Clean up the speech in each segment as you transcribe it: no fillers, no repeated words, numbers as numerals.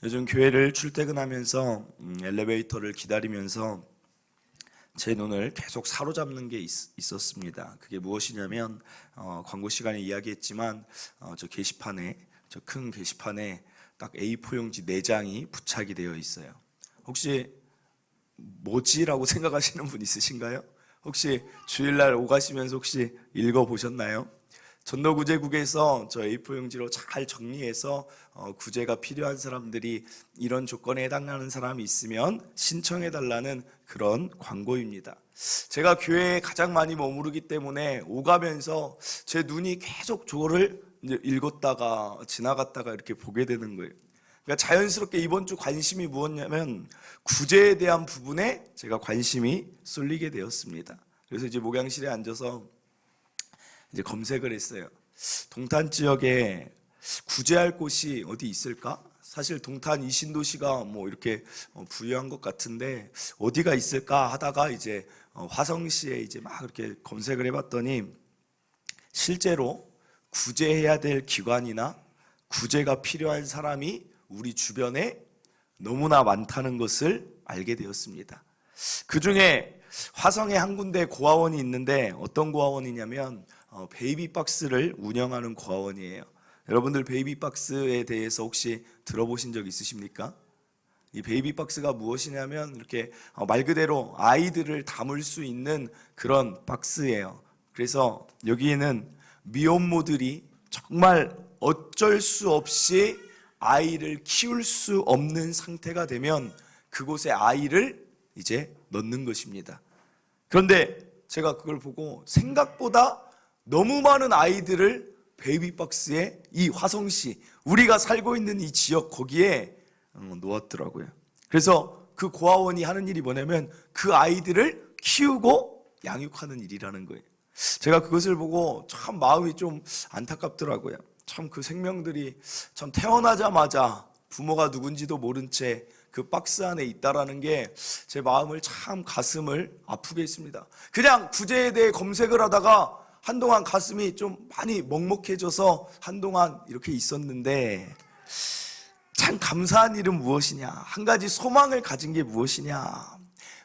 요즘 교회를 출퇴근하면서 엘리베이터를 기다리면서 제 눈을 계속 사로잡는 게 있었습니다. 그게 무엇이냐면 광고 시간에 이야기했지만 저 게시판에, 저 큰 게시판에 딱 A4 용지 4장이 부착이 되어 있어요. 혹시 뭐지라고 생각하시는 분 있으신가요? 혹시 주일날 오가시면서 혹시 읽어보셨나요? 전도구제국에서 저 A4 용지로 잘 정리해서 구제가 필요한 사람들이 이런 조건에 해당하는 사람이 있으면 신청해달라는 그런 광고입니다. 제가 교회에 가장 많이 머무르기 때문에 오가면서 제 눈이 계속 저거를 읽었다가 지나갔다가 이렇게 보게 되는 거예요. 그러니까 자연스럽게 이번 주 관심이 무엇냐면 구제에 대한 부분에 제가 관심이 쏠리게 되었습니다. 그래서 이제 목양실에 앉아서 이제 검색을 했어요. 동탄 지역에 구제할 곳이 어디 있을까? 사실 동탄 이 신도시가 뭐 이렇게 부유한 것 같은데 어디가 있을까 하다가 이제 화성시에 이제 막 이렇게 검색을 해봤더니 실제로 구제해야 될 기관이나 구제가 필요한 사람이 우리 주변에 너무나 많다는 것을 알게 되었습니다. 그 중에 화성에 한 군데 고아원이 있는데 어떤 고아원이냐면 베이비박스를 운영하는 고아원이에요. 여러분들 베이비박스에 대해서 혹시 들어보신 적 있으십니까? 이 베이비박스가 무엇이냐면 이렇게 말 그대로 아이들을 담을 수 있는 그런 박스예요. 그래서 여기에는 미혼모들이 정말 어쩔 수 없이 아이를 키울 수 없는 상태가 되면 그곳에 아이를 이제 넣는 것입니다. 그런데 제가 그걸 보고 생각보다 너무 많은 아이들을 베이비박스에 이 화성시, 우리가 살고 있는 이 지역 거기에 놓았더라고요. 그래서 그 고아원이 하는 일이 뭐냐면 그 아이들을 키우고 양육하는 일이라는 거예요. 제가 그것을 보고 참 마음이 좀 안타깝더라고요. 참 그 생명들이 참 태어나자마자 부모가 누군지도 모른 채 그 박스 안에 있다라는 게 제 마음을 참 가슴을 아프게 했습니다. 그냥 구제에 대해 검색을 하다가 한동안 가슴이 좀 많이 먹먹해져서 한동안 이렇게 있었는데 참 감사한 일은 무엇이냐? 한 가지 소망을 가진 게 무엇이냐?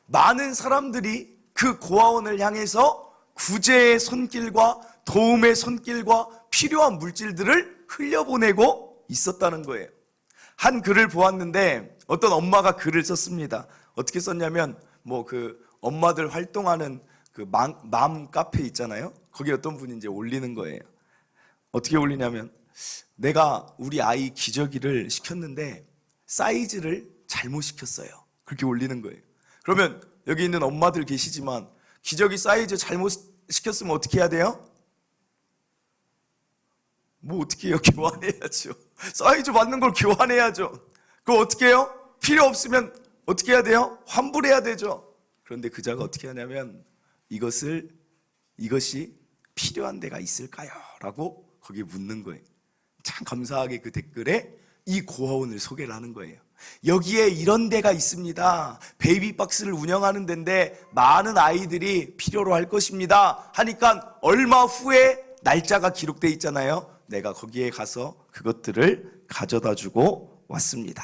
많은 사람들이 그 고아원을 향해서 구제의 손길과 도움의 손길과 필요한 물질들을 흘려보내고 있었다는 거예요. 한 글을 보았는데 어떤 엄마가 글을 썼습니다. 어떻게 썼냐면 뭐 그 엄마들 활동하는 그 맘 카페 있잖아요. 거기 어떤 분이 이제 올리는 거예요. 어떻게 올리냐면 내가 우리 아이 기저귀를 시켰는데 사이즈를 잘못 시켰어요. 그렇게 올리는 거예요. 그러면 여기 있는 엄마들 계시지만 기저귀 사이즈 잘못 시켰으면 어떻게 해야 돼요? 뭐 어떻게 해요? 교환해야죠. 사이즈 맞는 걸 교환해야죠. 그거 어떻게 해요? 필요 없으면 어떻게 해야 돼요? 환불해야 되죠. 그런데 그자가 어떻게 하냐면 이것이 필요한 데가 있을까요? 라고 거기에 묻는 거예요. 참 감사하게 그 댓글에 이 고아원을 소개를 하는 거예요. 여기에 이런 데가 있습니다. 베이비박스를 운영하는 데인데 많은 아이들이 필요로 할 것입니다 하니까 얼마 후에 날짜가 기록돼 있잖아요. 내가 거기에 가서 그것들을 가져다 주고 왔습니다.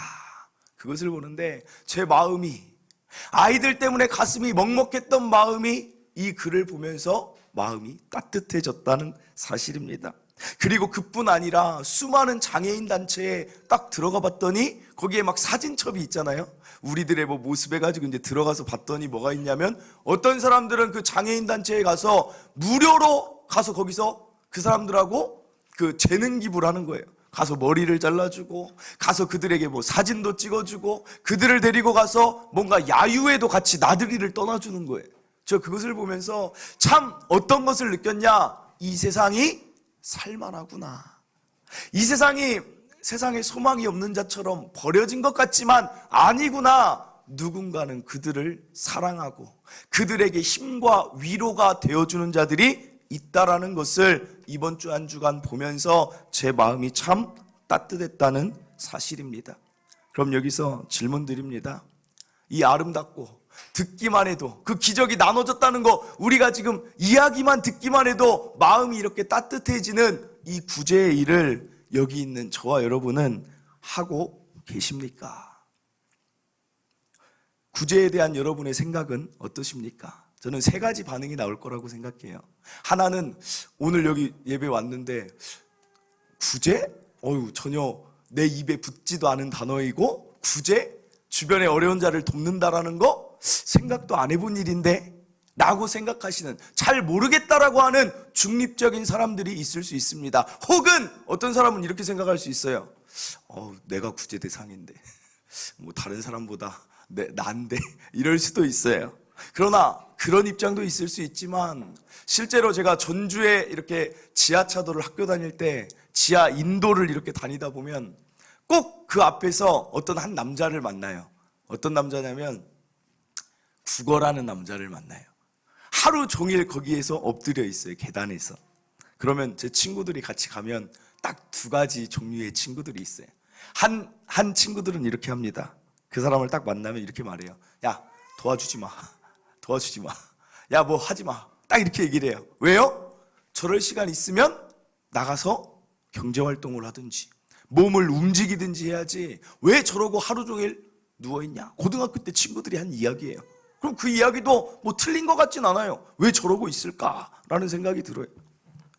그것을 보는데 제 마음이, 아이들 때문에 가슴이 먹먹했던 마음이 이 글을 보면서 마음이 따뜻해졌다는 사실입니다. 그리고 그뿐 아니라 수많은 장애인 단체에 딱 들어가 봤더니 거기에 막 사진첩이 있잖아요. 우리들의 뭐 모습 해가지고 이제 들어가서 봤더니 뭐가 있냐면 어떤 사람들은 그 장애인 단체에 가서 무료로 가서 거기서 그 사람들하고 그 재능 기부를 하는 거예요. 가서 머리를 잘라주고 가서 그들에게 뭐 사진도 찍어주고 그들을 데리고 가서 뭔가 야유회도 같이 나들이를 떠나주는 거예요. 저 그것을 보면서 참 어떤 것을 느꼈냐? 이 세상이 살만하구나. 이 세상이 세상에 소망이 없는 자처럼 버려진 것 같지만 아니구나. 누군가는 그들을 사랑하고 그들에게 힘과 위로가 되어주는 자들이 있다라는 것을 이번 주 한 주간 보면서 제 마음이 참 따뜻했다는 사실입니다. 그럼 여기서 질문 드립니다. 이 아름답고 듣기만 해도 그 기적이 나눠졌다는 거 우리가 지금 이야기만 듣기만 해도 마음이 이렇게 따뜻해지는 이 구제의 일을 여기 있는 저와 여러분은 하고 계십니까? 구제에 대한 여러분의 생각은 어떠십니까? 저는 세 가지 반응이 나올 거라고 생각해요. 하나는 오늘 여기 예배 왔는데 구제? 전혀 내 입에 붙지도 않은 단어이고 구제? 주변에 어려운 자를 돕는다라는 거 생각도 안 해본 일인데 라고 생각하시는, 잘 모르겠다라고 하는 중립적인 사람들이 있을 수 있습니다. 혹은 어떤 사람은 이렇게 생각할 수 있어요. 내가 구제 대상인데 뭐 다른 사람보다 난데 이럴 수도 있어요. 그러나 그런 입장도 있을 수 있지만, 실제로 제가 전주에 이렇게 지하차도를 학교 다닐 때 지하 인도를 이렇게 다니다 보면 꼭 그 앞에서 어떤 한 남자를 만나요. 어떤 남자냐면 국어라는 남자를 만나요. 하루 종일 거기에서 엎드려 있어요. 계단에서. 그러면 제 친구들이 같이 가면 딱 두 가지 종류의 친구들이 있어요. 한 친구들은 이렇게 합니다. 그 사람을 딱 만나면 이렇게 말해요. 야, 도와주지 마. 야, 뭐 하지 마. 딱 이렇게 얘기를 해요. 왜요? 저럴 시간 있으면 나가서 경제활동을 하든지 몸을 움직이든지 해야지 왜 저러고 하루 종일 누워있냐. 고등학교 때 친구들이 한 이야기예요. 그럼 그 이야기도 뭐 틀린 것 같진 않아요. 왜 저러고 있을까라는 생각이 들어요.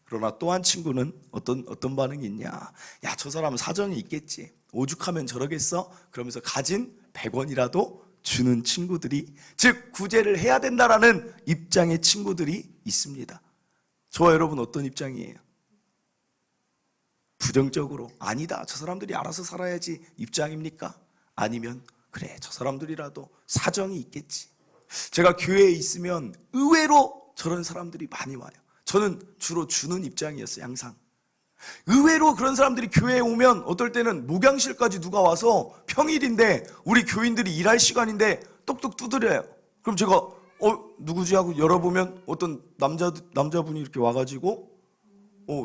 그러나 또 한 친구는 어떤 반응이 있냐. 야, 저 사람은 사정이 있겠지. 오죽하면 저러겠어? 그러면서 가진 100원이라도 주는 친구들이, 즉 구제를 해야 된다라는 입장의 친구들이 있습니다. 저와 여러분 어떤 입장이에요? 부정적으로 아니다, 저 사람들이 알아서 살아야지 입장입니까? 아니면 그래, 저 사람들이라도 사정이 있겠지. 제가 교회에 있으면 의외로 저런 사람들이 많이 와요. 저는 주로 주는 입장이었어요. 항상 의외로 그런 사람들이 교회에 오면 어떨 때는 목양실까지 누가 와서 평일인데 우리 교인들이 일할 시간인데 똑똑 두드려요. 그럼 제가 누구지 하고 열어보면 어떤 남자분이 이렇게 와가지고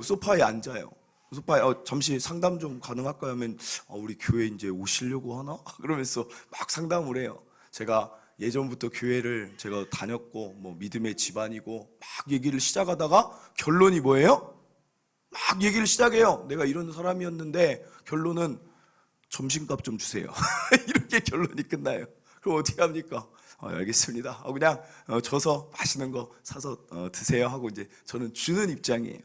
소파에 앉아요. 소파에 잠시 상담 좀 가능할까요? 하면 우리 교회 이제 오시려고 하나? 그러면서 막 상담을 해요. 제가 예전부터 교회를 제가 다녔고 뭐 믿음의 집안이고 막 얘기를 시작하다가 결론이 뭐예요? 막 얘기를 시작해요. 내가 이런 사람이었는데 결론은 점심값 좀 주세요. 이렇게 결론이 끝나요. 그럼 어떻게 합니까? 알겠습니다. 그냥 줘서 맛있는 거 사서 드세요 하고 이제 저는 주는 입장이에요.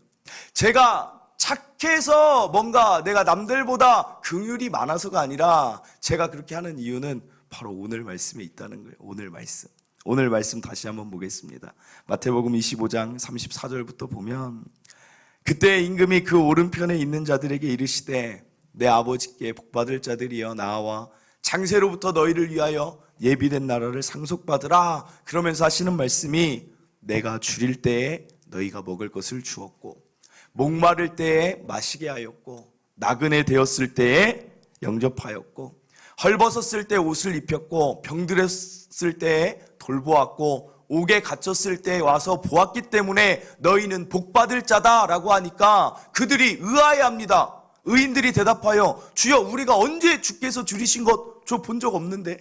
제가 착해서 뭔가 내가 남들보다 긍휼이 많아서가 아니라 제가 그렇게 하는 이유는 바로 오늘 말씀에 있다는 거예요. 오늘 말씀 다시 한번 보겠습니다. 마태복음 25장 34절부터 보면, 그때 임금이 그 오른편에 있는 자들에게 이르시되 내 아버지께 복받을 자들이여 나와 창세로부터 너희를 위하여 예비된 나라를 상속받으라. 그러면서 하시는 말씀이, 내가 줄일 때에 너희가 먹을 것을 주었고 목마를 때에 마시게 하였고 나그네 되었을 때에 영접하였고 헐벗었을 때 옷을 입혔고 병들었을 때에 돌보았고 옥에 갇혔을 때 와서 보았기 때문에 너희는 복받을 자다라고 하니까 그들이 의아해합니다. 의인들이 대답하여 주여, 우리가 언제 주께서 줄이신 것 저 본 적 없는데,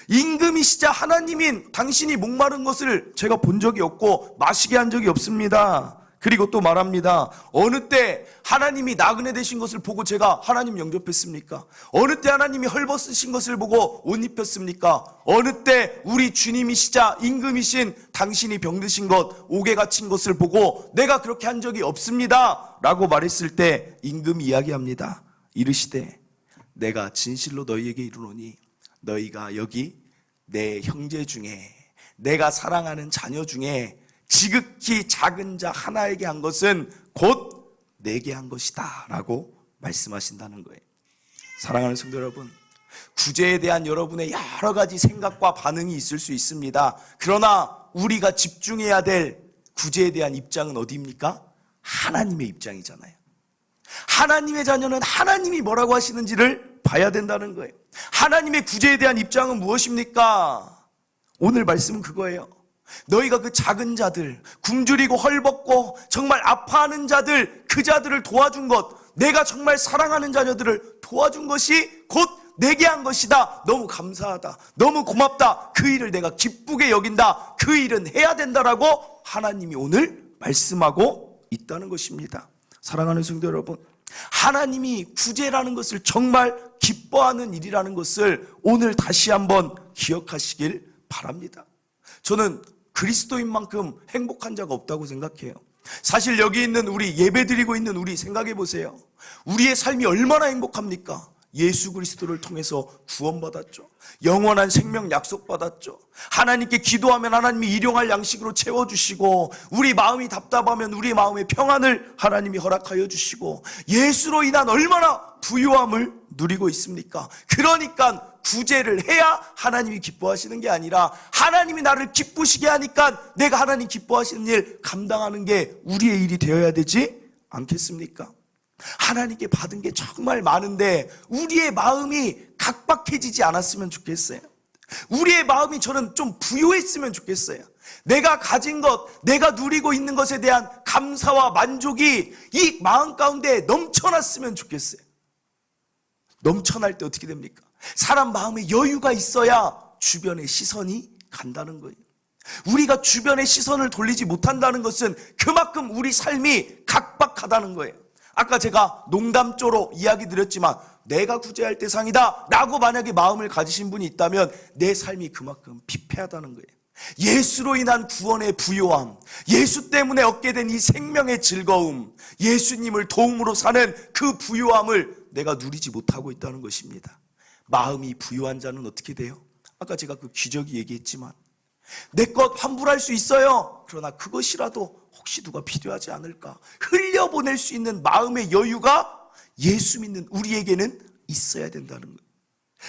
임금이시자 하나님인 당신이 목마른 것을 제가 본 적이 없고 마시게 한 적이 없습니다. 그리고 또 말합니다. 어느 때 하나님이 나그네 되신 것을 보고 제가 하나님 영접했습니까? 어느 때 하나님이 헐벗으신 것을 보고 옷 입혔습니까? 어느 때 우리 주님이시자 임금이신 당신이 병드신 것, 옥에 갇힌 것을 보고 내가 그렇게 한 적이 없습니다 라고 말했을 때 임금이 이야기합니다. 이르시되 내가 진실로 너희에게 이르노니 너희가 여기 내 형제 중에, 내가 사랑하는 자녀 중에 지극히 작은 자 하나에게 한 것은 곧 내게 한 것이다 라고 말씀하신다는 거예요. 사랑하는 성도 여러분, 구제에 대한 여러분의 여러 가지 생각과 반응이 있을 수 있습니다. 그러나 우리가 집중해야 될 구제에 대한 입장은 어디입니까? 하나님의 입장이잖아요. 하나님의 자녀는 하나님이 뭐라고 하시는지를 봐야 된다는 거예요. 하나님의 구제에 대한 입장은 무엇입니까? 오늘 말씀은 그거예요. 너희가 그 작은 자들, 굶주리고 헐벗고 정말 아파하는 자들, 그 자들을 도와준 것, 내가 정말 사랑하는 자녀들을 도와준 것이 곧 내게 한 것이다. 너무 감사하다. 너무 고맙다. 그 일을 내가 기쁘게 여긴다. 그 일은 해야 된다라고 하나님이 오늘 말씀하고 있다는 것입니다. 사랑하는 성도 여러분, 하나님이 구제라는 것을 정말 기뻐하는 일이라는 것을 오늘 다시 한번 기억하시길 바랍니다. 저는 그리스도인 만큼 행복한 자가 없다고 생각해요. 사실 여기 있는 우리, 예배드리고 있는 우리 생각해 보세요. 우리의 삶이 얼마나 행복합니까? 예수 그리스도를 통해서 구원받았죠. 영원한 생명 약속받았죠. 하나님께 기도하면 하나님이 일용할 양식으로 채워주시고, 우리 마음이 답답하면 우리 마음의 평안을 하나님이 허락하여 주시고, 예수로 인한 얼마나 부유함을 누리고 있습니까? 그러니까 구제를 해야 하나님이 기뻐하시는 게 아니라, 하나님이 나를 기쁘시게 하니까 내가 하나님 기뻐하시는 일 감당하는 게 우리의 일이 되어야 되지 않겠습니까? 하나님께 받은 게 정말 많은데 우리의 마음이 각박해지지 않았으면 좋겠어요. 우리의 마음이 저는 좀 부유했으면 좋겠어요. 내가 가진 것, 내가 누리고 있는 것에 대한 감사와 만족이 이 마음 가운데 넘쳐났으면 좋겠어요. 넘쳐날 때 어떻게 됩니까? 사람 마음에 여유가 있어야 주변의 시선이 간다는 거예요. 우리가 주변의 시선을 돌리지 못한다는 것은 그만큼 우리 삶이 각박하다는 거예요. 아까 제가 농담조로 이야기 드렸지만, 내가 구제할 대상이다 라고 만약에 마음을 가지신 분이 있다면 내 삶이 그만큼 피폐하다는 거예요. 예수로 인한 구원의 부요함, 예수 때문에 얻게 된 이 생명의 즐거움, 예수님을 도움으로 사는 그 부요함을 내가 누리지 못하고 있다는 것입니다. 마음이 부요한 자는 어떻게 돼요? 아까 제가 그 기저귀 얘기했지만, 내 것 환불할 수 있어요. 그러나 그것이라도 혹시 누가 필요하지 않을까 흘려보낼 수 있는 마음의 여유가 예수 믿는 우리에게는 있어야 된다는 거예요.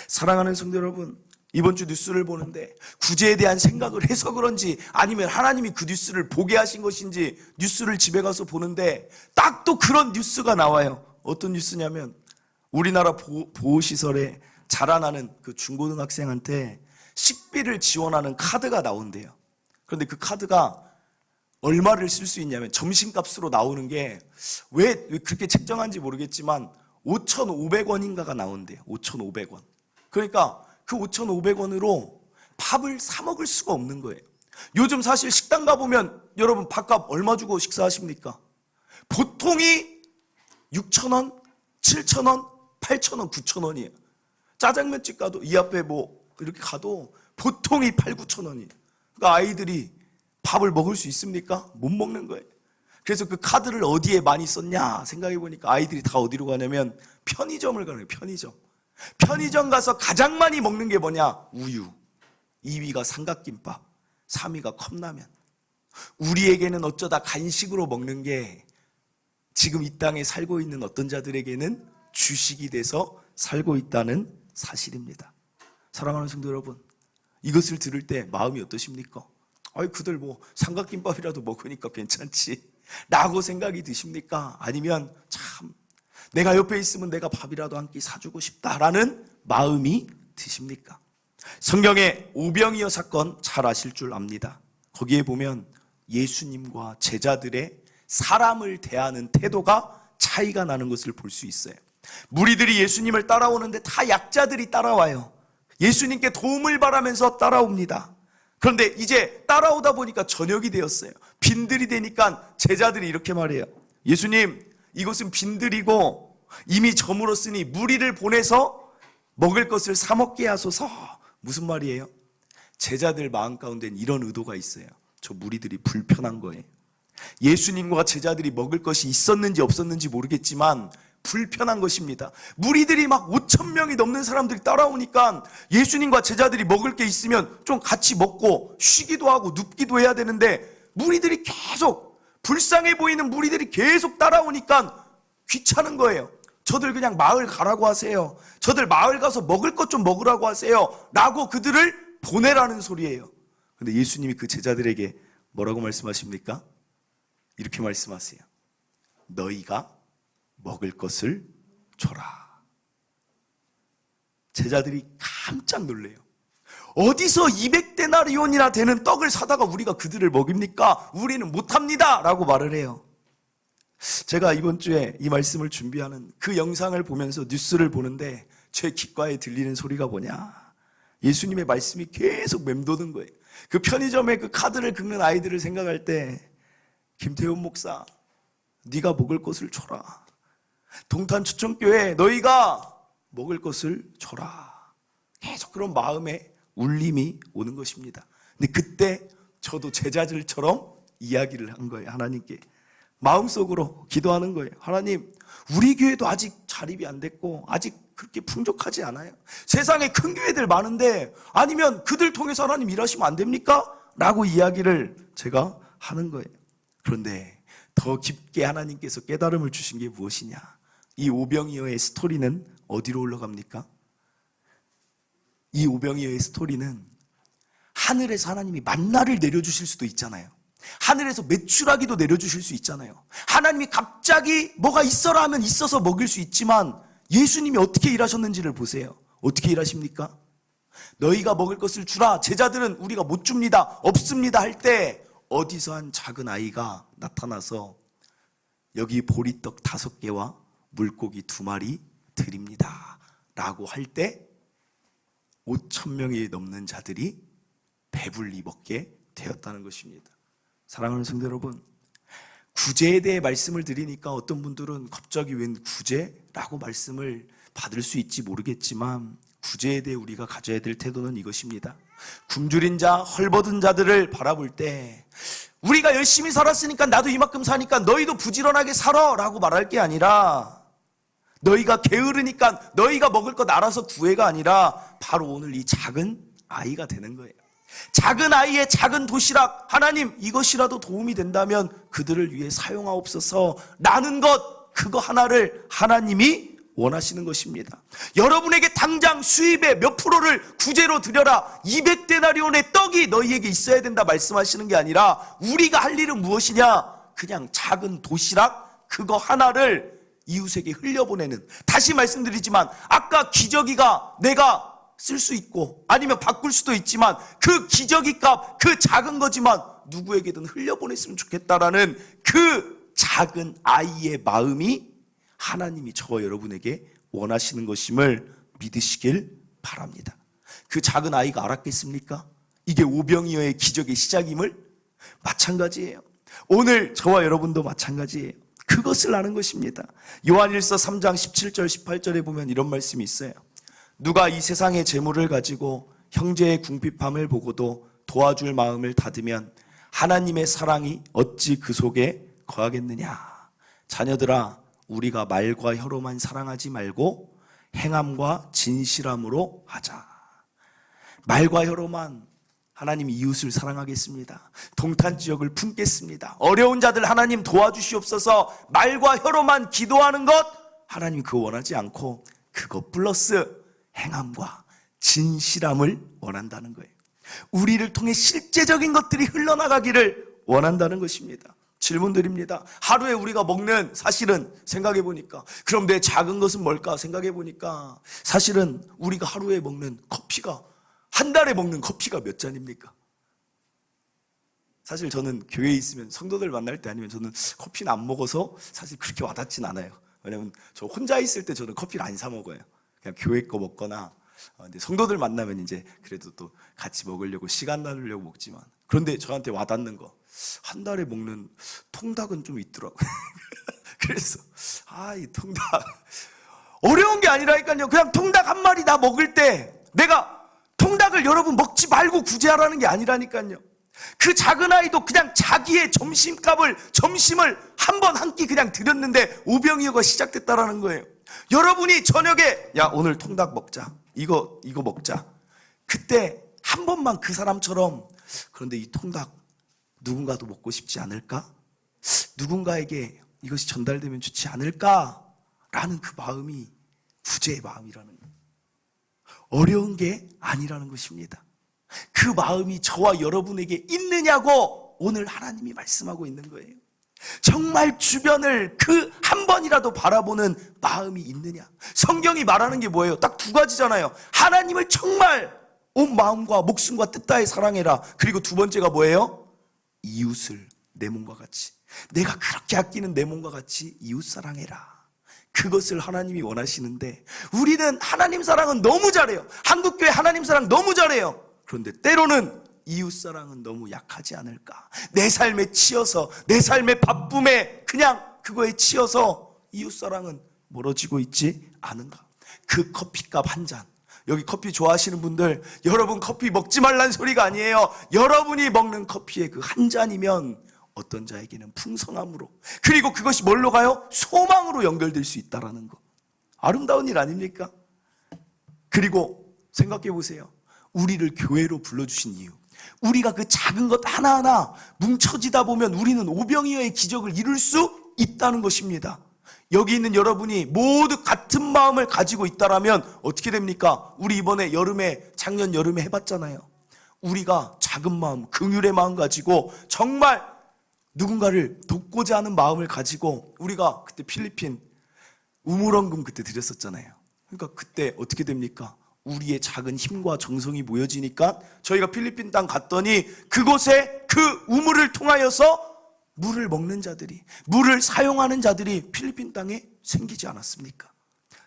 사랑하는 성도 여러분, 이번 주 뉴스를 보는데 구제에 대한 생각을 해서 그런지, 아니면 하나님이 그 뉴스를 보게 하신 것인지, 뉴스를 집에 가서 보는데 딱 또 그런 뉴스가 나와요. 어떤 뉴스냐면, 우리나라 보호시설에 자라나는 그 중고등학생한테 식비를 지원하는 카드가 나온대요. 그런데 그 카드가 얼마를 쓸 수 있냐면, 점심값으로 나오는 게 왜 그렇게 책정한지 모르겠지만 5,500원인가가 나온대요. 5,500원. 그러니까 그 5,500원으로 밥을 사 먹을 수가 없는 거예요. 요즘 사실 식당 가보면 여러분 밥값 얼마 주고 식사하십니까? 보통이 6,000원, 7,000원, 8,000원, 9,000원이에요. 짜장면집 가도, 이 앞에 뭐 이렇게 가도 보통이 8, 9,000원이에요. 그러니까 아이들이 밥을 먹을 수 있습니까? 못 먹는 거예요. 그래서 그 카드를 어디에 많이 썼냐 생각해 보니까 아이들이 다 어디로 가냐면 편의점을 가는 거예요. 편의점 가서 가장 많이 먹는 게 뭐냐? 우유. 2위가 삼각김밥, 3위가 컵라면. 우리에게는 어쩌다 간식으로 먹는 게 지금 이 땅에 살고 있는 어떤 자들에게는 주식이 돼서 살고 있다는 사실입니다. 사랑하는 성도 여러분, 이것을 들을 때 마음이 어떠십니까? 아이, 그들 뭐 삼각김밥이라도 먹으니까 괜찮지 라고 생각이 드십니까? 아니면 참 내가 옆에 있으면 내가 밥이라도 한 끼 사주고 싶다라는 마음이 드십니까? 성경의 오병이어 사건 잘 아실 줄 압니다. 거기에 보면 예수님과 제자들의 사람을 대하는 태도가 차이가 나는 것을 볼 수 있어요. 무리들이 예수님을 따라오는데 다 약자들이 따라와요. 예수님께 도움을 바라면서 따라옵니다. 그런데 이제 따라오다 보니까 저녁이 되었어요. 빈들이 되니까 제자들이 이렇게 말해요. 예수님, 이곳은 빈들이고 이미 저물었으니 무리를 보내서 먹을 것을 사 먹게 하소서. 무슨 말이에요? 제자들 마음 가운데는 이런 의도가 있어요. 저 무리들이 불편한 거예요. 예수님과 제자들이 먹을 것이 있었는지 없었는지 모르겠지만 불편한 것입니다. 무리들이 막 5,000명이 넘는 사람들이 따라오니까 예수님과 제자들이 먹을 게 있으면 좀 같이 먹고 쉬기도 하고 눕기도 해야 되는데, 무리들이 계속, 불쌍해 보이는 무리들이 계속 따라오니까 귀찮은 거예요. 저들 그냥 마을 가라고 하세요. 저들 마을 가서 먹을 것 좀 먹으라고 하세요 라고 그들을 보내라는 소리예요. 근데 예수님이 그 제자들에게 뭐라고 말씀하십니까? 이렇게 말씀하세요. 너희가 먹을 것을 줘라. 제자들이 깜짝 놀래요. 어디서 200데나리온이나 되는 떡을 사다가 우리가 그들을 먹입니까? 우리는 못합니다 라고 말을 해요. 제가 이번 주에 이 말씀을 준비하는 그 영상을 보면서 뉴스를 보는데 제 귓가에 들리는 소리가 뭐냐, 예수님의 말씀이 계속 맴도는 거예요. 그 편의점에 그 카드를 긁는 아이들을 생각할 때, 김태훈 목사, 네가 먹을 것을 줘라. 동탄 초청교회 너희가 먹을 것을 줘라. 계속 그런 마음에 울림이 오는 것입니다. 근데 그때 저도 제자들처럼 이야기를 한 거예요. 하나님께 마음속으로 기도하는 거예요. 하나님, 우리 교회도 아직 자립이 안 됐고 아직 그렇게 풍족하지 않아요. 세상에 큰 교회들 많은데 아니면 그들 통해서 하나님 일하시면 안 됩니까? 라고 이야기를 제가 하는 거예요. 그런데 더 깊게 하나님께서 깨달음을 주신 게 무엇이냐? 이 오병이어의 스토리는 어디로 올라갑니까? 이 오병이어의 스토리는 하늘에서 하나님이 만나를 내려주실 수도 있잖아요. 하늘에서 메추라기도 내려주실 수 있잖아요. 하나님이 갑자기 뭐가 있어라 하면 있어서 먹일 수 있지만 예수님이 어떻게 일하셨는지를 보세요. 어떻게 일하십니까? 너희가 먹을 것을 주라. 제자들은 우리가 못 줍니다, 없습니다 할 때 어디서 한 작은 아이가 나타나서 여기 보리떡 5개와 물고기 2마리 드립니다 라고 할 때 5,000명이 넘는 자들이 배불리 먹게 되었다는 것입니다. 사랑하는 성도 여러분, 구제에 대해 말씀을 드리니까 어떤 분들은 갑자기 웬 구제라고 말씀을 받을 수 있지 모르겠지만 구제에 대해 우리가 가져야 될 태도는 이것입니다. 굶주린 자, 헐벗은 자들을 바라볼 때 우리가 열심히 살았으니까 나도 이만큼 사니까 너희도 부지런하게 살아 라고 말할 게 아니라, 너희가 게으르니까 너희가 먹을 것 알아서 구해가 아니라 바로 오늘 이 작은 아이가 되는 거예요. 작은 아이의 작은 도시락, 하나님 이것이라도 도움이 된다면 그들을 위해 사용하옵소서 라는 것, 그거 하나를 하나님이 원하시는 것입니다. 여러분에게 당장 수입의 몇 프로를 구제로 드려라, 200데나리온의 떡이 너희에게 있어야 된다 말씀하시는 게 아니라 우리가 할 일은 무엇이냐? 그냥 작은 도시락 그거 하나를 이웃에게 흘려보내는, 다시 말씀드리지만 아까 기저귀가 내가 쓸 수 있고 아니면 바꿀 수도 있지만 그 기저귀 값, 그 작은 거지만 누구에게든 흘려보냈으면 좋겠다라는 그 작은 아이의 마음이 하나님이 저와 여러분에게 원하시는 것임을 믿으시길 바랍니다. 그 작은 아이가 알았겠습니까? 이게 오병이어의 기적의 시작임을? 마찬가지예요. 오늘 저와 여러분도 마찬가지예요. 그것을 아는 것입니다. 요한일서 3장 17절 18절에 보면 이런 말씀이 있어요. 누가 이 세상의 재물을 가지고 형제의 궁핍함을 보고도 도와줄 마음을 닫으면 하나님의 사랑이 어찌 그 속에 거하겠느냐. 자녀들아, 우리가 말과 혀로만 사랑하지 말고 행함과 진실함으로 하자. 말과 혀로만 하나님 이웃을 사랑하겠습니다. 동탄 지역을 품겠습니다. 어려운 자들 하나님 도와주시옵소서. 말과 혀로만 기도하는 것 하나님 그거 원하지 않고 그거 플러스 행함과 진실함을 원한다는 거예요. 우리를 통해 실제적인 것들이 흘러나가기를 원한다는 것입니다. 질문 드립니다. 하루에 우리가 먹는, 사실은 생각해 보니까, 그럼 내 작은 것은 뭘까 생각해 보니까 사실은 우리가 하루에 먹는 커피가, 한 달에 먹는 커피가 몇 잔입니까? 사실 저는 교회에 있으면 성도들 만날 때 아니면 저는 커피는 안 먹어서 사실 그렇게 와닿진 않아요. 왜냐면 저 혼자 있을 때 저는 커피를 안 사 먹어요. 그냥 교회 거 먹거나, 근데 성도들 만나면 이제 그래도 또 같이 먹으려고 시간 나누려고 먹지만, 그런데 저한테 와닿는 거, 한 달에 먹는 통닭은 좀 있더라고요. 그래서 이 통닭 어려운 게 아니라니까요. 그냥 통닭 한 마리 다 먹을 때 내가 통닭을 여러분 먹지 말고 구제하라는 게 아니라니까요. 그 작은 아이도 그냥 자기의 점심을 한 번 한 끼 그냥 드렸는데 오병이어가 시작됐다라는 거예요. 여러분이 저녁에 야 오늘 통닭 먹자, 이거 먹자, 그때 한 번만 그 사람처럼, 그런데 이 통닭 누군가도 먹고 싶지 않을까? 누군가에게 이것이 전달되면 좋지 않을까라는 그 마음이 구제의 마음이라는 거예요. 어려운 게 아니라는 것입니다. 그 마음이 저와 여러분에게 있느냐고 오늘 하나님이 말씀하고 있는 거예요. 정말 주변을 그 한 번이라도 바라보는 마음이 있느냐. 성경이 말하는 게 뭐예요? 딱 두 가지잖아요. 하나님을 정말 온 마음과 목숨과 뜻 다해 사랑해라. 그리고 두 번째가 뭐예요? 이웃을 내 몸과 같이, 내가 그렇게 아끼는 내 몸과 같이 이웃 사랑해라. 그것을 하나님이 원하시는데 우리는 하나님 사랑은 너무 잘해요. 한국교회 하나님 사랑 너무 잘해요. 그런데 때로는 이웃 사랑은 너무 약하지 않을까? 내 삶에 치여서, 내 삶의 바쁨에 그냥 그거에 치여서 이웃 사랑은 멀어지고 있지 않은가? 그 커피값 한 잔, 여기 커피 좋아하시는 분들, 여러분 커피 먹지 말란 소리가 아니에요. 여러분이 먹는 커피의 그 한 잔이면 어떤 자에게는 풍성함으로, 그리고 그것이 뭘로 가요? 소망으로 연결될 수 있다라는 거. 아름다운 일 아닙니까? 그리고 생각해 보세요. 우리를 교회로 불러주신 이유, 우리가 그 작은 것 하나하나 뭉쳐지다 보면 우리는 오병이어의 기적을 이룰 수 있다는 것입니다. 여기 있는 여러분이 모두 같은 마음을 가지고 있다라면 어떻게 됩니까? 우리 이번에 작년 여름에 해봤잖아요. 우리가 작은 마음, 긍휼의 마음 가지고 정말 누군가를 돕고자 하는 마음을 가지고, 우리가 그때 필리핀 우물원금 그때 드렸었잖아요. 그러니까 그때 어떻게 됩니까? 우리의 작은 힘과 정성이 모여지니까 저희가 필리핀 땅 갔더니 그곳에 그 우물을 통하여서 물을 먹는 자들이, 물을 사용하는 자들이 필리핀 땅에 생기지 않았습니까?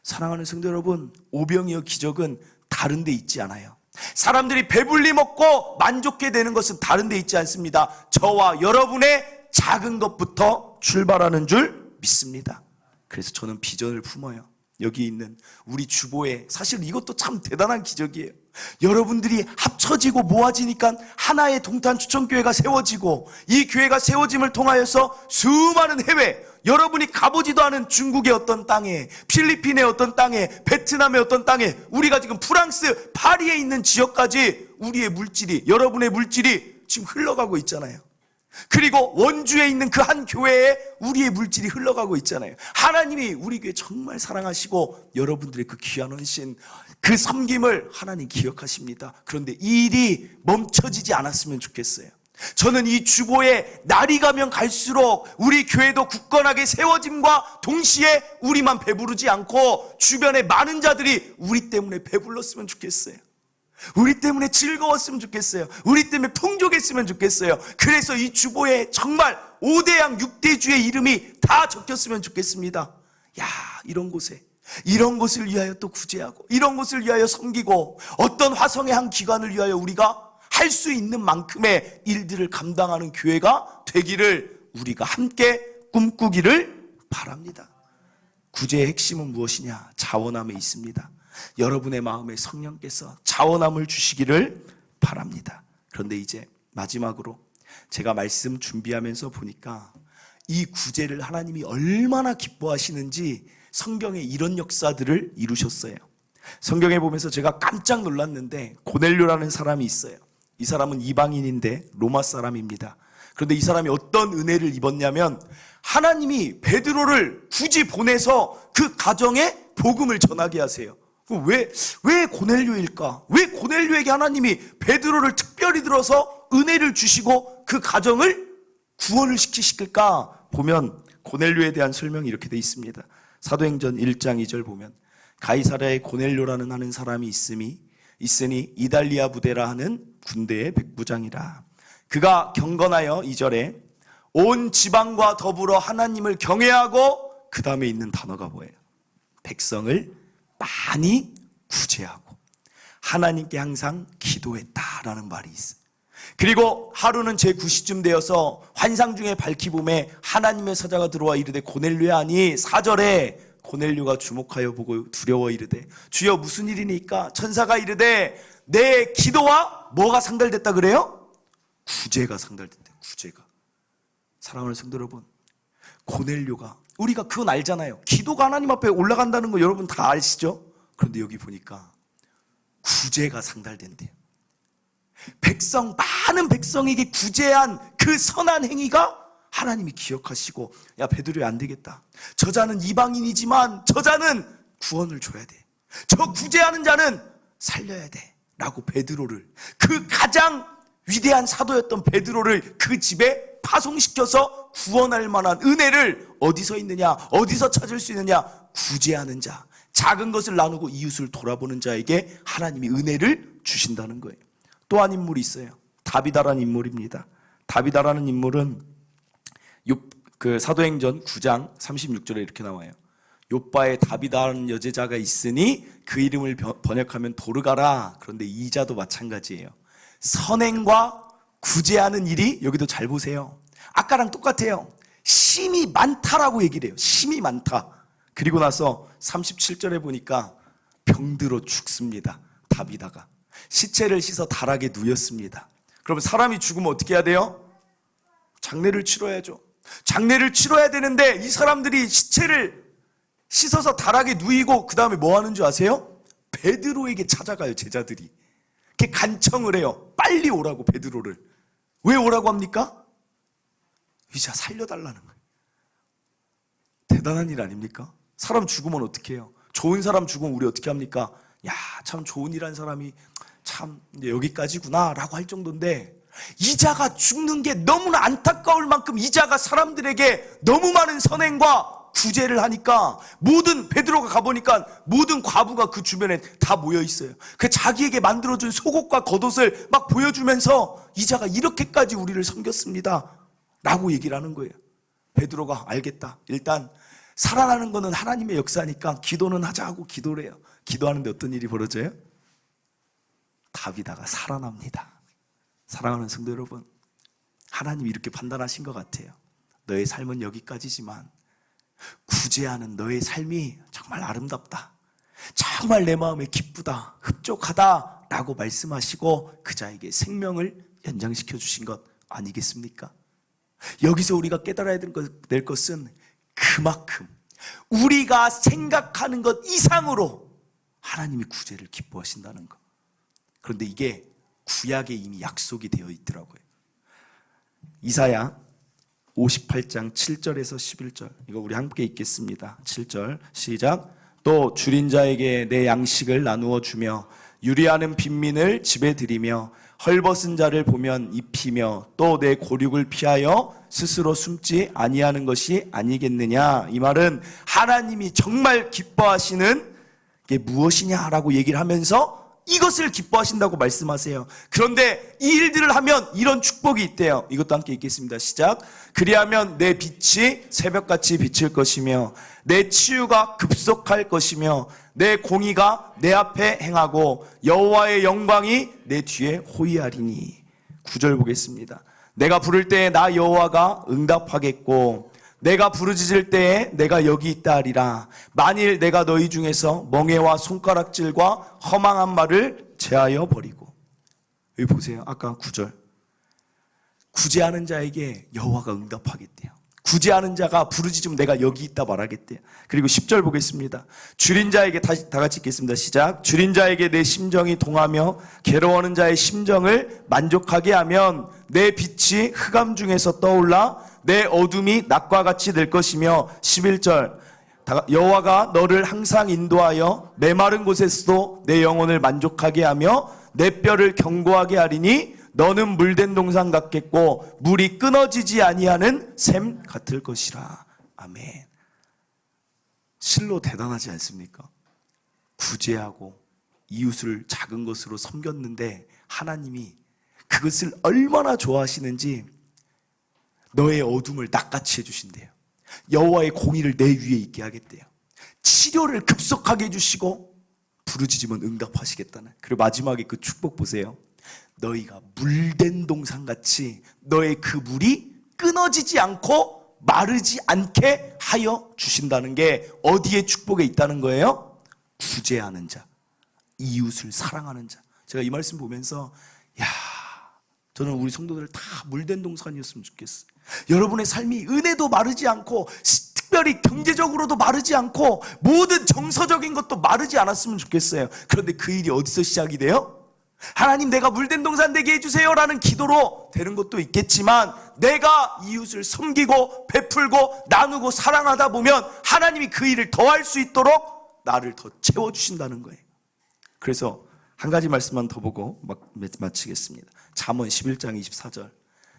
사랑하는 성도 여러분, 오병이어 기적은 다른 데 있지 않아요. 사람들이 배불리 먹고 만족해 되는 것은 다른 데 있지 않습니다. 저와 여러분의 작은 것부터 출발하는 줄 믿습니다. 그래서 저는 비전을 품어요. 여기 있는 우리 주보에, 사실 이것도 참 대단한 기적이에요. 여러분들이 합쳐지고 모아지니까 하나의 동탄 추천교회가 세워지고, 이 교회가 세워짐을 통하여서 수많은 해외, 여러분이 가보지도 않은 중국의 어떤 땅에, 필리핀의 어떤 땅에, 베트남의 어떤 땅에, 우리가 지금 프랑스 파리에 있는 지역까지 우리의 물질이, 여러분의 물질이 지금 흘러가고 있잖아요. 그리고 원주에 있는 그 한 교회에 우리의 물질이 흘러가고 있잖아요. 하나님이 우리 교회 정말 사랑하시고 여러분들의 그 귀한 헌신, 그 섬김을 하나님 기억하십니다. 그런데 이 일이 멈춰지지 않았으면 좋겠어요. 저는 이 주보에 날이 가면 갈수록 우리 교회도 굳건하게 세워짐과 동시에 우리만 배부르지 않고 주변에 많은 자들이 우리 때문에 배불렀으면 좋겠어요. 우리 때문에 즐거웠으면 좋겠어요. 우리 때문에 풍족했으면 좋겠어요. 그래서 이 주보에 정말 5대양 6대주의 이름이 다 적혔으면 좋겠습니다. 야, 이런 곳을 위하여 또 구제하고, 이런 곳을 위하여 섬기고, 어떤 화성의 한 기관을 위하여 우리가 할 수 있는 만큼의 일들을 감당하는 교회가 되기를 우리가 함께 꿈꾸기를 바랍니다. 구제의 핵심은 무엇이냐? 자원함에 있습니다. 여러분의 마음에 성령께서 자원함을 주시기를 바랍니다. 그런데 이제 마지막으로 제가 말씀 준비하면서 보니까 이 구제를 하나님이 얼마나 기뻐하시는지 성경에 이런 역사들을 이루셨어요. 성경에 보면서 제가 깜짝 놀랐는데, 고넬료라는 사람이 있어요. 이 사람은 이방인인데 로마 사람입니다. 그런데 이 사람이 어떤 은혜를 입었냐면, 하나님이 베드로를 굳이 보내서 그 가정에 복음을 전하게 하세요. 왜 고넬료일까? 왜 고넬료에게 하나님이 베드로를 특별히 들어서 은혜를 주시고 그 가정을 구원을 시키실까? 보면 고넬료에 대한 설명이 이렇게 돼 있습니다. 사도행전 1장 2절 보면, 가이사랴에 고넬료라는 하는 사람이 있으니 이달리아 부대라 하는 군대의 백부장이라. 그가 경건하여, 2절에 온 지방과 더불어 하나님을 경외하고, 그 다음에 있는 단어가 뭐예요? 백성을 많이 구제하고 하나님께 항상 기도했다라는 말이 있어요. 그리고 하루는 제9시쯤 되어서 환상 중에 밝히 봄에 하나님의 사자가 들어와 이르되 고넬료야 하니, 4절에 고넬료가 주목하여 보고 두려워 이르되 주여 무슨 일이니까? 천사가 이르되 내 기도와 뭐가 상달됐다 그래요? 구제가 상달됐대요. 구제가. 사랑하는 성도 여러분, 고넬료가, 우리가 그건 알잖아요. 기도가 하나님 앞에 올라간다는 거 여러분 다 아시죠? 그런데 여기 보니까 구제가 상달된대요. 많은 백성에게 구제한 그 선한 행위가 하나님이 기억하시고, 야 베드로야 안 되겠다. 저자는 이방인이지만 저자는 구원을 줘야 돼. 저 구제하는 자는 살려야 돼. 라고 베드로를, 그 가장 위대한 사도였던 베드로를 그 집에 파송시켜서 구원할 만한 은혜를 어디서 있느냐? 어디서 찾을 수 있느냐? 구제하는 자, 작은 것을 나누고 이웃을 돌아보는 자에게 하나님이 은혜를 주신다는 거예요. 또 한 인물이 있어요. 다비다라는 인물입니다. 다비다라는 인물은 그 사도행전 9장 36절에 이렇게 나와요. 욥바에 다비다라는 여제자가 있으니 그 이름을 번역하면 도르가라. 그런데 이 자도 마찬가지예요. 선행과 구제하는 일이, 여기도 잘 보세요. 아까랑 똑같아요. 심이 많다라고 얘기를 해요. 심이 많다. 그리고 나서 37절에 보니까 병들어 죽습니다. 다비다가 시체를 씻어 다락에 누였습니다. 그러면 사람이 죽으면 어떻게 해야 돼요? 장례를 치러야죠. 장례를 치러야 되는데 이 사람들이 시체를 씻어서 다락에 누이고 그 다음에 뭐 하는 줄 아세요? 베드로에게 찾아가요. 제자들이 이렇게 간청을 해요. 빨리 오라고. 베드로를 왜 오라고 합니까? 이제 살려달라는 거예요. 대단한 일 아닙니까? 사람 죽으면 어떻게 해요? 좋은 사람 죽으면 우리 어떻게 합니까? 야, 참 좋은 일한 사람이 참 여기까지구나 라고 할 정도인데, 이자가 죽는 게 너무나 안타까울 만큼 이자가 사람들에게 너무 많은 선행과 구제를 하니까 모든, 베드로가 가보니까 모든 과부가 그 주변에 다 모여 있어요. 그 자기에게 만들어준 속옷과 겉옷을 막 보여주면서 이자가 이렇게까지 우리를 섬겼습니다 라고 얘기를 하는 거예요. 베드로가 알겠다. 일단 살아나는 거는 하나님의 역사니까 기도는 하자 하고 기도를 해요. 기도하는데 어떤 일이 벌어져요? 다비다가 살아납니다. 사랑하는 성도 여러분, 하나님이 이렇게 판단하신 것 같아요. 너의 삶은 여기까지지만 구제하는 너의 삶이 정말 아름답다, 정말 내 마음에 기쁘다, 흡족하다 라고 말씀하시고 그 자에게 생명을 연장시켜 주신 것 아니겠습니까? 여기서 우리가 깨달아야 될 것은 그만큼 우리가 생각하는 것 이상으로 하나님이 구제를 기뻐하신다는 것. 그런데 이게 구약에 이미 약속이 되어 있더라고요. 이사야 58장 7절에서 11절, 이거 우리 함께 읽겠습니다. 7절 시작. 또 줄인 자에게 내 양식을 나누어 주며 유리하는 빈민을 집에 들이며 헐벗은 자를 보면 입히며 또 내 고륙을 피하여 스스로 숨지 아니하는 것이 아니겠느냐. 이 말은 하나님이 정말 기뻐하시는 게 무엇이냐라고 얘기를 하면서 이것을 기뻐하신다고 말씀하세요. 그런데 이 일들을 하면 이런 축복이 있대요. 이것도 함께 읽겠습니다. 시작. 그리하면 내 빛이 새벽같이 비칠 것이며 내 치유가 급속할 것이며 내 공의가 내 앞에 행하고 여호와의 영광이 내 뒤에 호위하리니. 9절 보겠습니다. 내가 부를 때에 나 여호와가 응답하겠고 내가 부르짖을 때에 내가 여기 있다 하리라. 만일 내가 너희 중에서 멍에와 손가락질과 허망한 말을 제하여 버리고. 여기 보세요. 아까 9절. 구제하는 자에게 여호와가 응답하겠대요. 구제하는 자가 부르짖으면 내가 여기 있다 말하겠대요. 그리고 10절 보겠습니다. 줄인 자에게, 다시 다 같이 읽겠습니다. 시작. 줄인 자에게 내 심정이 동하며 괴로워하는 자의 심정을 만족하게 하면 내 빛이 흑암 중에서 떠올라 내 어둠이 낮과 같이 될 것이며. 11절. 여호와가 너를 항상 인도하여 메마른 곳에서도 내 영혼을 만족하게 하며 내 뼈를 견고하게 하리니 너는 물된 동산 같겠고 물이 끊어지지 아니하는 샘 같을 것이라. 아멘. 실로 대단하지 않습니까? 구제하고 이웃을 작은 것으로 섬겼는데 하나님이 그것을 얼마나 좋아하시는지 너의 어둠을 낯같이 해주신대요. 여호와의 공의를 내 위에 있게 하겠대요. 치료를 급속하게 해주시고 부르짖으면 응답하시겠다는. 그리고 마지막에 그 축복 보세요. 너희가 물된 동산같이 너의 그 물이 끊어지지 않고 마르지 않게 하여 주신다는 게 어디에 축복에 있다는 거예요? 구제하는 자, 이웃을 사랑하는 자. 제가 이 말씀 보면서 저는 우리 성도들 다 물된 동산이었으면 좋겠어요. 여러분의 삶이 은혜도 마르지 않고 특별히 경제적으로도 마르지 않고 모든 정서적인 것도 마르지 않았으면 좋겠어요. 그런데 그 일이 어디서 시작이 돼요? 하나님, 내가 물된 동산 되게 해주세요 라는 기도로 되는 것도 있겠지만 내가 이웃을 섬기고 베풀고 나누고 사랑하다 보면 하나님이 그 일을 더 할 수 있도록 나를 더 채워주신다는 거예요. 그래서 한 가지 말씀만 더 보고 마치겠습니다. 잠언 11장 24절,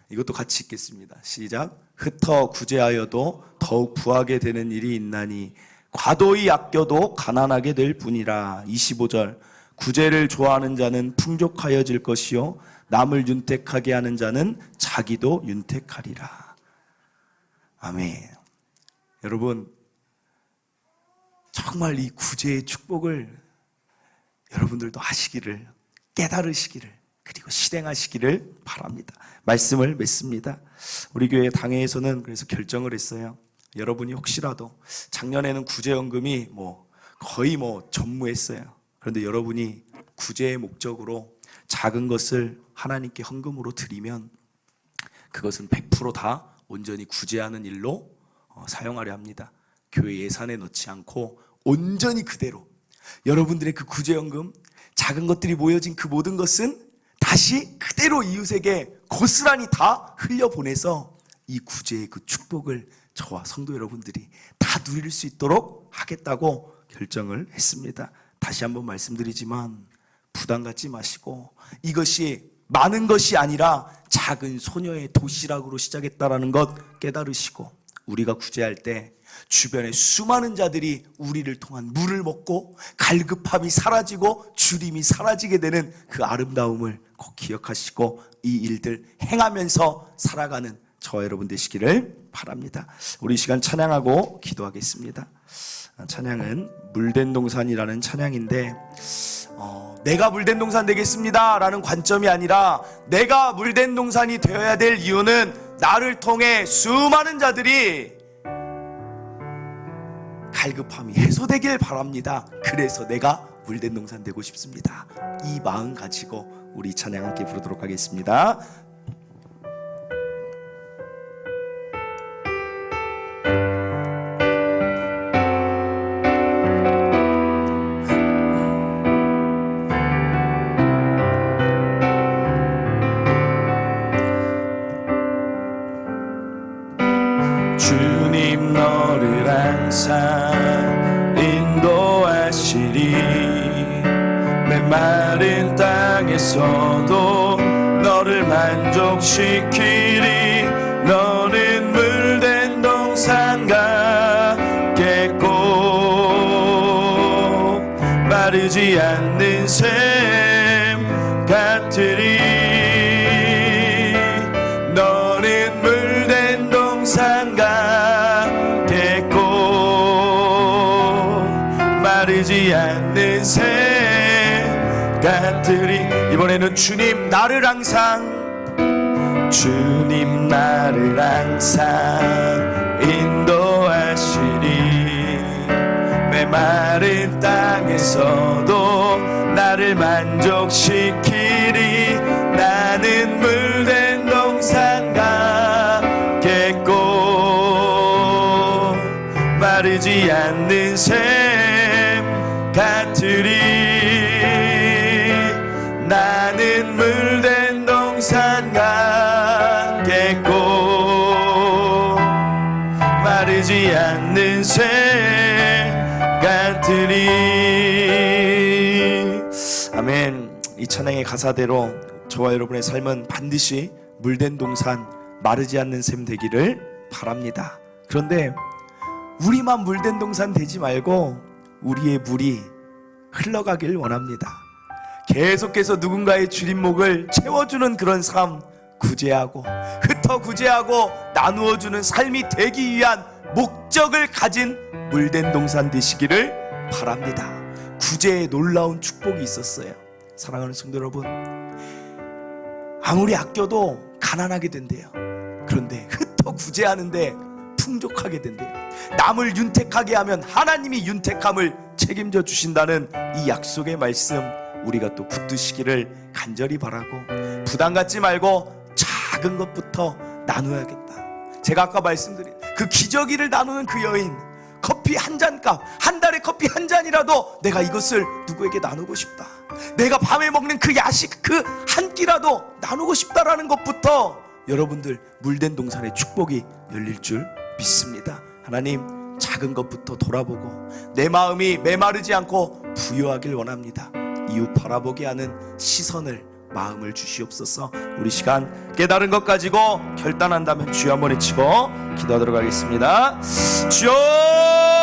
이것도 같이 읽겠습니다. 시작. 흩어 구제하여도 더욱 부하게 되는 일이 있나니 과도히 아껴도 가난하게 될 뿐이라. 25절. 구제를 좋아하는 자는 풍족하여질 것이요 남을 윤택하게 하는 자는 자기도 윤택하리라. 아멘. 여러분, 정말 이 구제의 축복을 여러분들도 하시기를, 깨달으시기를, 그리고 실행하시기를 바랍니다. 말씀을 맺습니다. 우리 교회 당회에서는 그래서 결정을 했어요. 여러분이 혹시라도 작년에는 구제연금이 거의 전무했어요. 그런데 여러분이 구제의 목적으로 작은 것을 하나님께 헌금으로 드리면 그것은 100% 다 온전히 구제하는 일로 사용하려 합니다. 교회 예산에 넣지 않고 온전히 그대로 여러분들의 그 구제연금, 작은 것들이 모여진 그 모든 것은 다시 그대로 이웃에게 고스란히 다 흘려보내서 이 구제의 그 축복을 저와 성도 여러분들이 다 누릴 수 있도록 하겠다고 결정을 했습니다. 다시 한번 말씀드리지만 부담 갖지 마시고 이것이 많은 것이 아니라 작은 소녀의 도시락으로 시작했다라는 것 깨달으시고 우리가 구제할 때 주변에 수많은 자들이 우리를 통한 물을 먹고 갈급함이 사라지고 주림이 사라지게 되는 그 아름다움을 꼭 기억하시고 이 일들 행하면서 살아가는 저와 여러분 되시기를 바랍니다. 우리 이 시간 찬양하고 기도하겠습니다. 찬양은 물된 동산이라는 찬양인데 내가 물된 동산 되겠습니다 라는 관점이 아니라 내가 물된 동산이 되어야 될 이유는 나를 통해 수많은 자들이 갈급함이 해소되길 바랍니다. 그래서 내가 물된 동산 되고 싶습니다. 이 마음 가지고 우리 찬양 함께 부르도록 하겠습니다. 주님 너를 항상 인도하시리 메마른 땅에서도 너를 만족시키리 너는 물된 동산 같겠고 마르지 않는 샘 같으리 너는 물된 동산 같겠고 마르지 않는 샘 같으리 이번에는 주님 나를 항상 인도하시리 메마른 땅에서도 나를 만족시키리 나는 물된 동산 같겠고 마르지 않는 샘 같으리 나는 물된 동산 같겠고 마르지 않는 샘 같으리. 아멘. 이 찬양의 가사대로 저와 여러분의 삶은 반드시 물된 동산 마르지 않는 샘 되기를 바랍니다. 그런데 우리만 물된 동산 되지 말고 우리의 물이 흘러가길 원합니다. 계속해서 누군가의 주림목을 채워주는 그런 삶 구제하고 흩어 구제하고 나누어주는 삶이 되기 위한 목적을 가진 물된 동산 되시기를 바랍니다. 구제에 놀라운 축복이 있었어요. 사랑하는 성도 여러분, 아무리 아껴도 가난하게 된대요. 그런데 흩어 구제하는데 풍족하게 된대요. 남을 윤택하게 하면 하나님이 윤택함을 책임져 주신다는 이 약속의 말씀 우리가 또 붙드시기를 간절히 바라고 부담 갖지 말고 작은 것부터 나누어야겠다. 제가 아까 말씀드린 그 기저귀를 나누는 그 여인, 커피 한 잔값, 한 달에 커피 한 잔이라도 내가 이것을 누구에게 나누고 싶다. 내가 밤에 먹는 그 야식 그 한 끼라도 나누고 싶다라는 것부터 여러분들 물된 동산의 축복이 열릴 줄 믿습니다. 하나님, 작은 것부터 돌아보고 내 마음이 메마르지 않고 부유하길 원합니다. 이웃 바라보게 하는 시선을 마음을 주시옵소서. 우리 시간 깨달은 것 가지고 결단한다면 주여 한번 외치고 기도하도록 하겠습니다. 주여